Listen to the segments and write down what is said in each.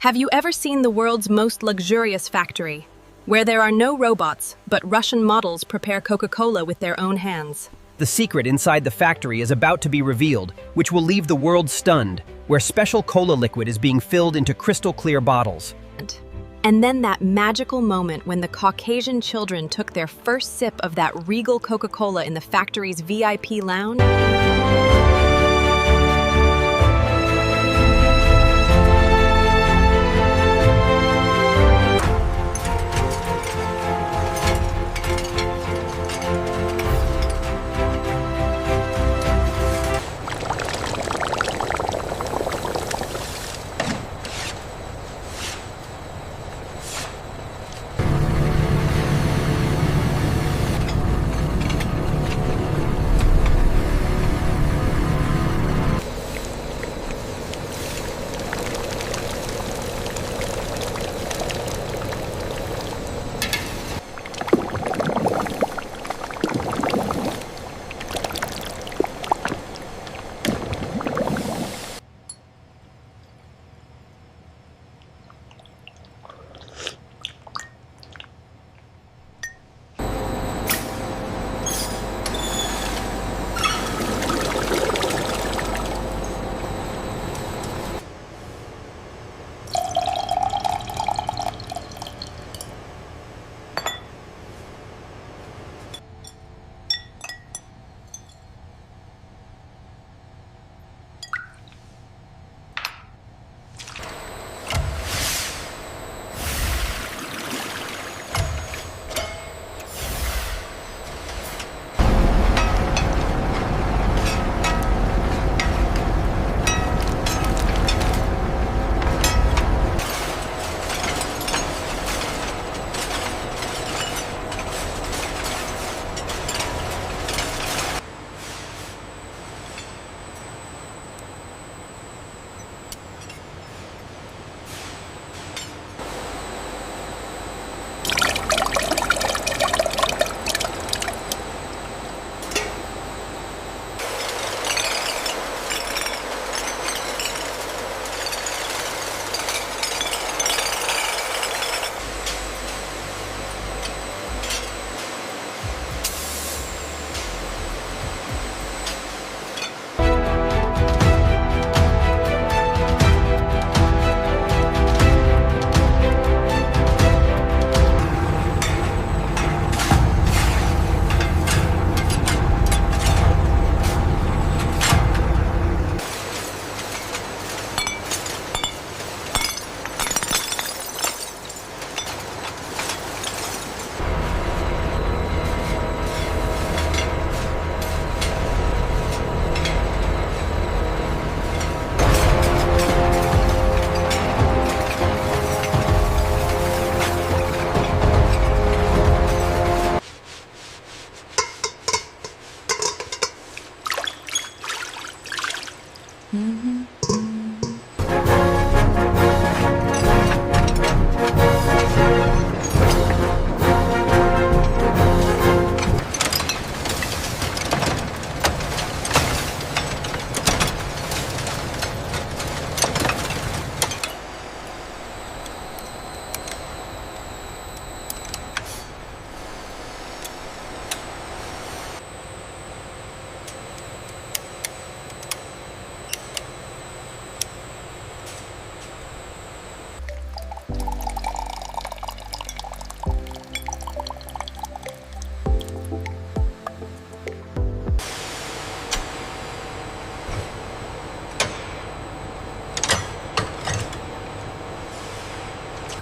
Have you ever seen the world's most luxurious factory, where there are no robots, but Russian models prepare Coca-Cola with their own hands? The secret inside the factory is about to be revealed, which will leave the world stunned, where special cola liquid is being filled into crystal-clear bottles. And then that magical moment when the Caucasian children took their first sip of that regal Coca-Cola in the factory's VIP lounge.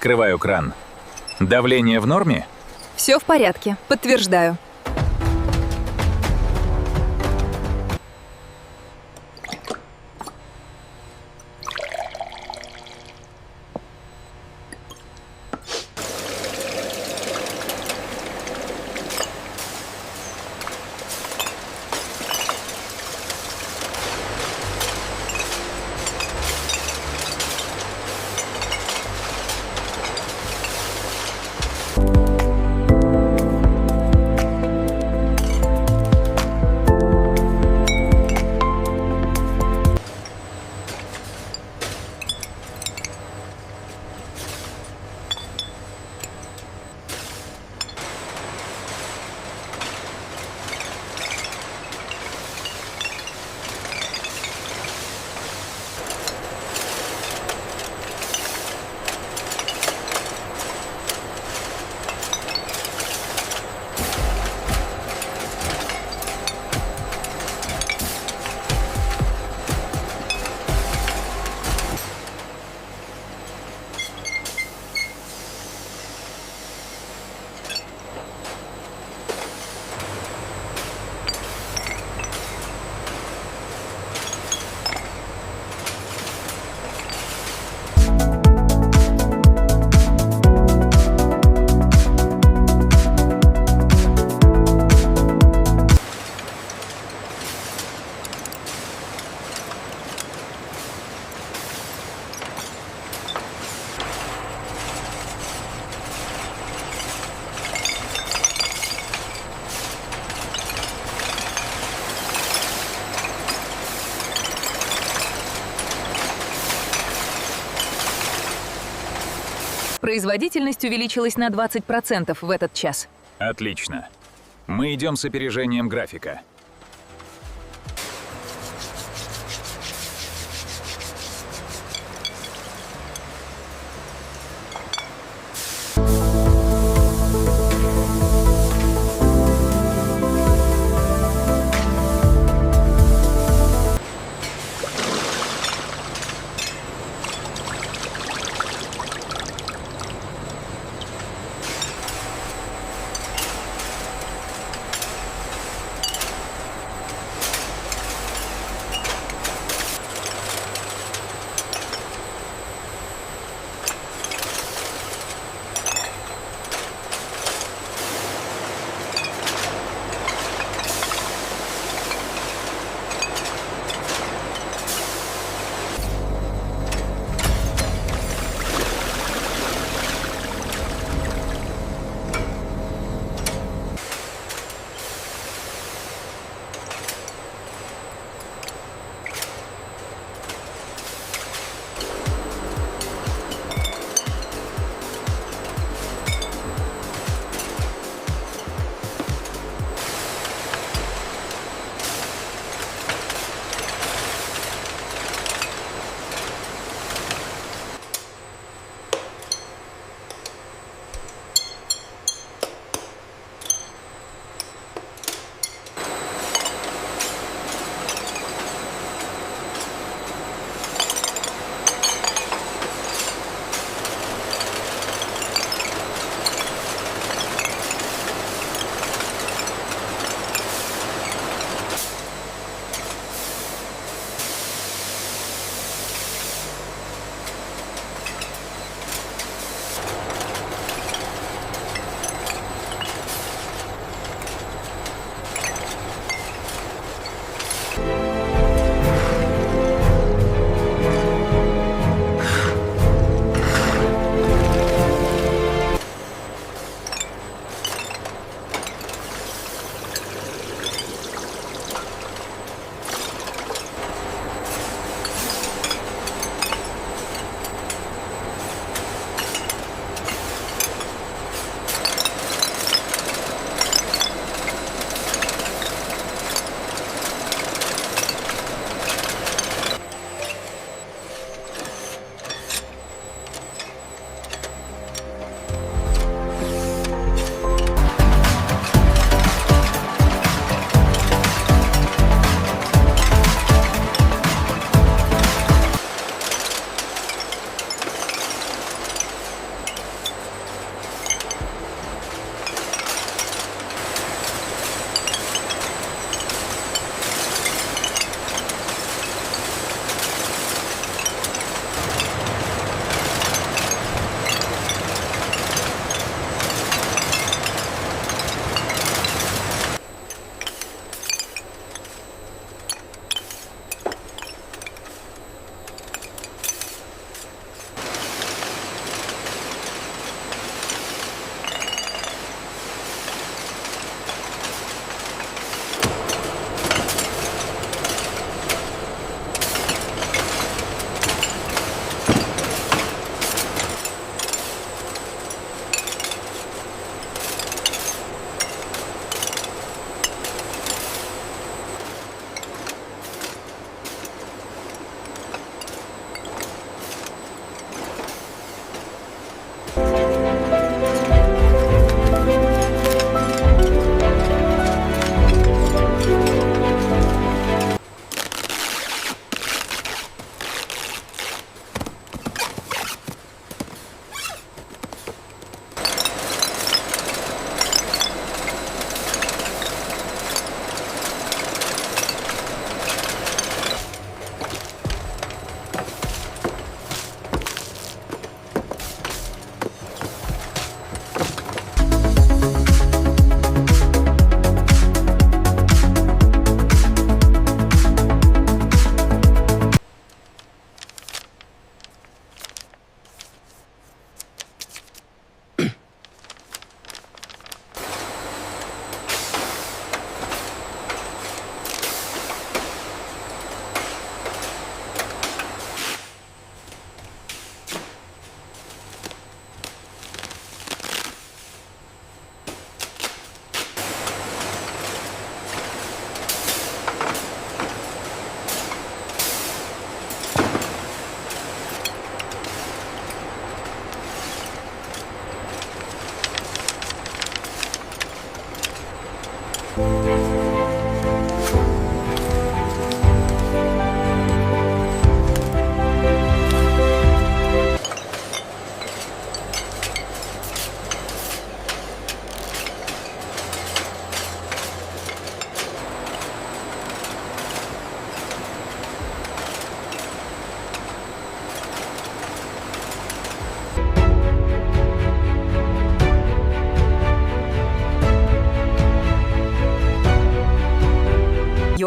Открываю кран. Давление в норме? Все в порядке, подтверждаю. Производительность увеличилась на 20% в этот час. Отлично. Мы идем с опережением графика.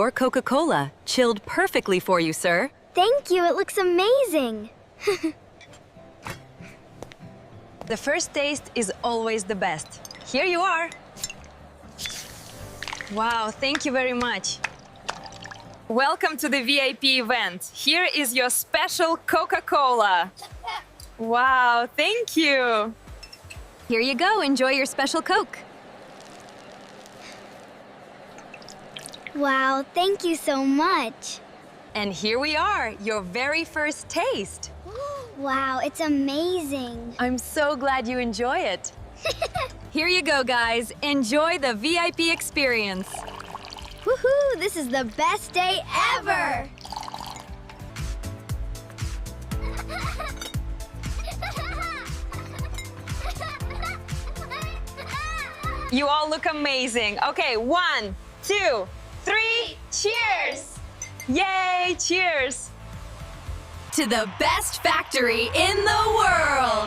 your Coca-Cola, chilled perfectly for you, sir. Thank you, it looks amazing. The first taste is always the best. Here you are. Wow, thank you very much. Welcome to the VIP event. Here is your special Coca-Cola. Wow, thank you. Here you go, enjoy your special Coke. Wow, thank you so much. And here we are, your very first taste. Wow, it's amazing. I'm so glad you enjoy it. Here you go, guys. Enjoy the VIP experience. Woohoo, this is the best day ever! You all look amazing. Okay, 1, 2, 3, cheers! Yay, cheers! To the best factory in the world!